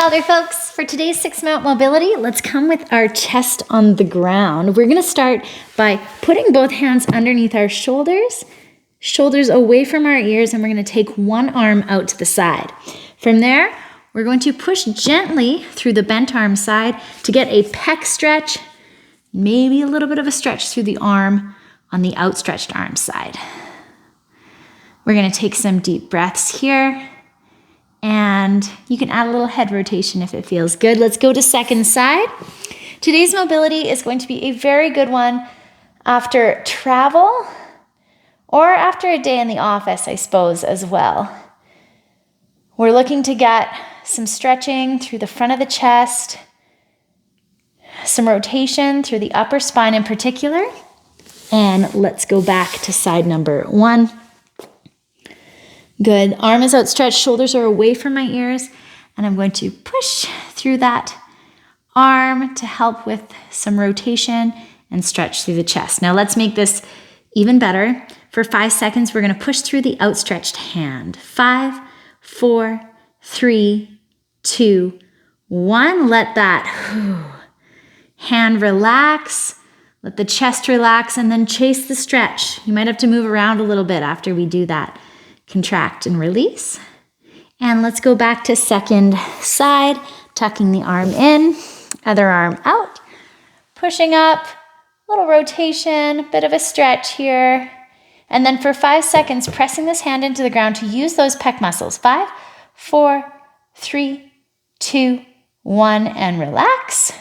WILDR folks. For today's 6-mount mobility, let's come with our chest on the ground. We're going to start by putting both hands underneath our shoulders away from our ears, and we're going to take one arm out to the side. From there, we're going to push gently through the bent arm side to get a pec stretch, maybe a little bit of a stretch through the arm on the outstretched arm side. We're going to take some deep breaths here. And you can add a little head rotation if it feels good. Let's go to second side. Today's mobility is going to be a very good one after travel or after a day in the office, I suppose, as well. We're looking to get some stretching through the front of the chest, some rotation through the upper spine in particular. And let's go back to side number 1. Good. Arm is outstretched, shoulders are away from my ears, and I'm going to push through that arm to help with some rotation and stretch through the chest. Now let's make this even better. For 5 seconds, we're going to push through the outstretched hand. 5, 4, 3, 2, 1. Let that hand relax. Let the chest relax, and then chase the stretch. You might have to move around a little bit after we do that. Contract and release. And let's go back to second side, tucking the arm in, other arm out, pushing up, little rotation, bit of a stretch here. And then for 5 seconds, pressing this hand into the ground to use those pec muscles. 5, 4, 3, 2, 1, and relax.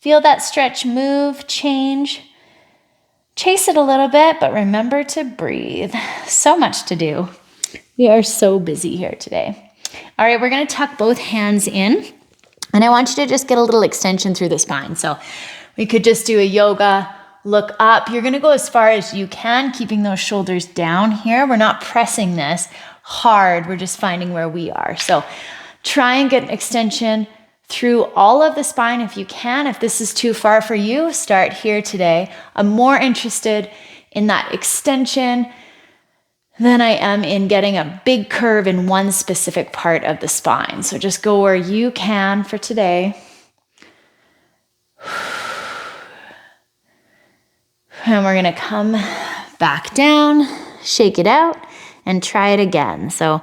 Feel that stretch move, change. Chase it a little bit, but remember to breathe. So much to do. We are so busy here today. All right, we're going to tuck both hands in, and I want you to just get a little extension through the spine. So we could just do a yoga, look up. You're going to go as far as you can, keeping those shoulders down here. We're not pressing this hard. We're just finding where we are. So try and get an extension through all of the spine if you can. If this is too far for you, start here today. I'm more interested in that extension than I am in getting a big curve in one specific part of the spine. So just go where you can for today. And we're gonna come back down, shake it out, and try it again. So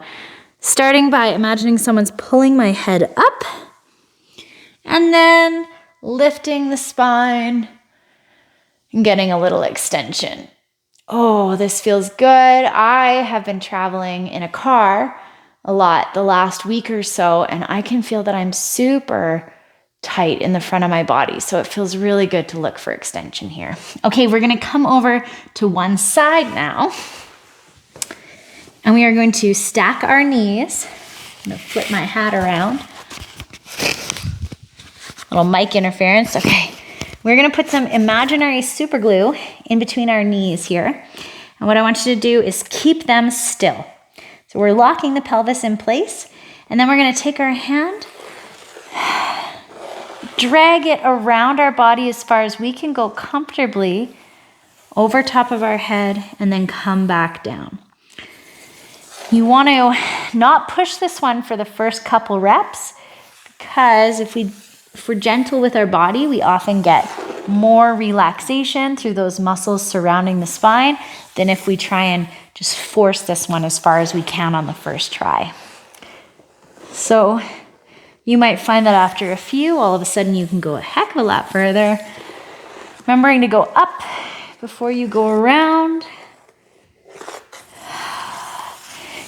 starting by imagining someone's pulling my head up, and then lifting the spine and getting a little extension. Oh, this feels good. I have been traveling in a car a lot the last week or so, and I can feel that I'm super tight in the front of my body. So it feels really good to look for extension here. Okay, we're going to come over to one side now, and we are going to stack our knees. I'm going to flip my hat around. Little mic interference. Okay. We're going to put some imaginary super glue in between our knees here. And what I want you to do is keep them still. So we're locking the pelvis in place. And then we're going to take our hand, drag it around our body as far as we can go comfortably over top of our head, and then come back down. You want to not push this one for the first couple reps, because if we're gentle with our body, we often get more relaxation through those muscles surrounding the spine than if we try and just force this one as far as we can on the first try. So you might find that after a few, all of a sudden you can go a heck of a lot further. Remembering to go up before you go around.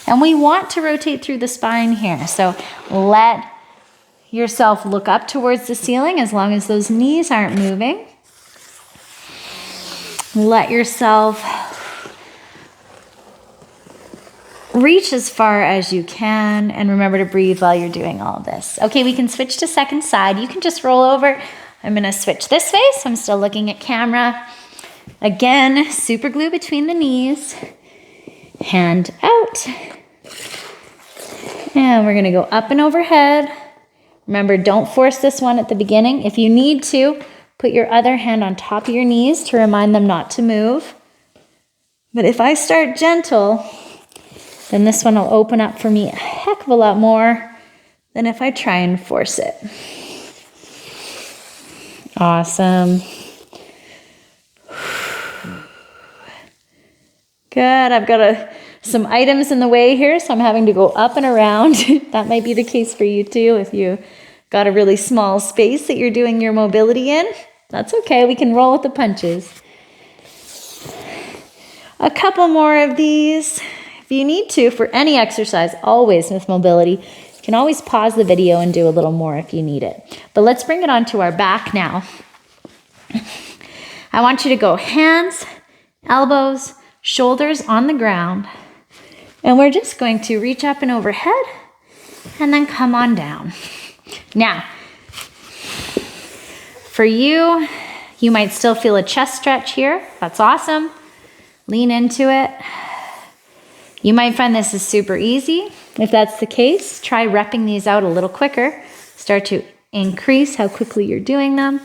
And we want to rotate through the spine here. So let yourself look up towards the ceiling as long as those knees aren't moving. Let yourself reach as far as you can, and remember to breathe while you're doing all of this. Okay, we can switch to second side. You can just roll over. I'm going to switch this way, so I'm still looking at camera. Again, super glue between the knees. Hand out. And we're going to go up and overhead. Remember, don't force this one at the beginning. If you need to, put your other hand on top of your knees to remind them not to move. But if I start gentle, then this one will open up for me a heck of a lot more than if I try and force it. Awesome. Good. I've got some items in the way here, so I'm having to go up and around. That might be the case for you too if you got a really small space that you're doing your mobility in. That's okay. We can roll with the punches. A couple more of these. If you need to, for any exercise, always with mobility, you can always pause the video and do a little more if you need it. But let's bring it onto our back now. I want you to go hands, elbows, shoulders on the ground. And we're just going to reach up and overhead and then come on down. Now, for you, you might still feel a chest stretch here. That's awesome. Lean into it. You might find this is super easy. If that's the case, try repping these out a little quicker. Start to increase how quickly you're doing them.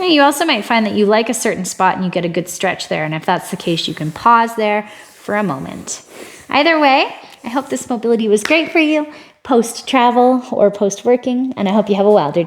You also might find that you like a certain spot and you get a good stretch there. And if that's the case, you can pause there for a moment. Either way, I hope this mobility was great for you, post-travel or post-working, and I hope you have a wilder day.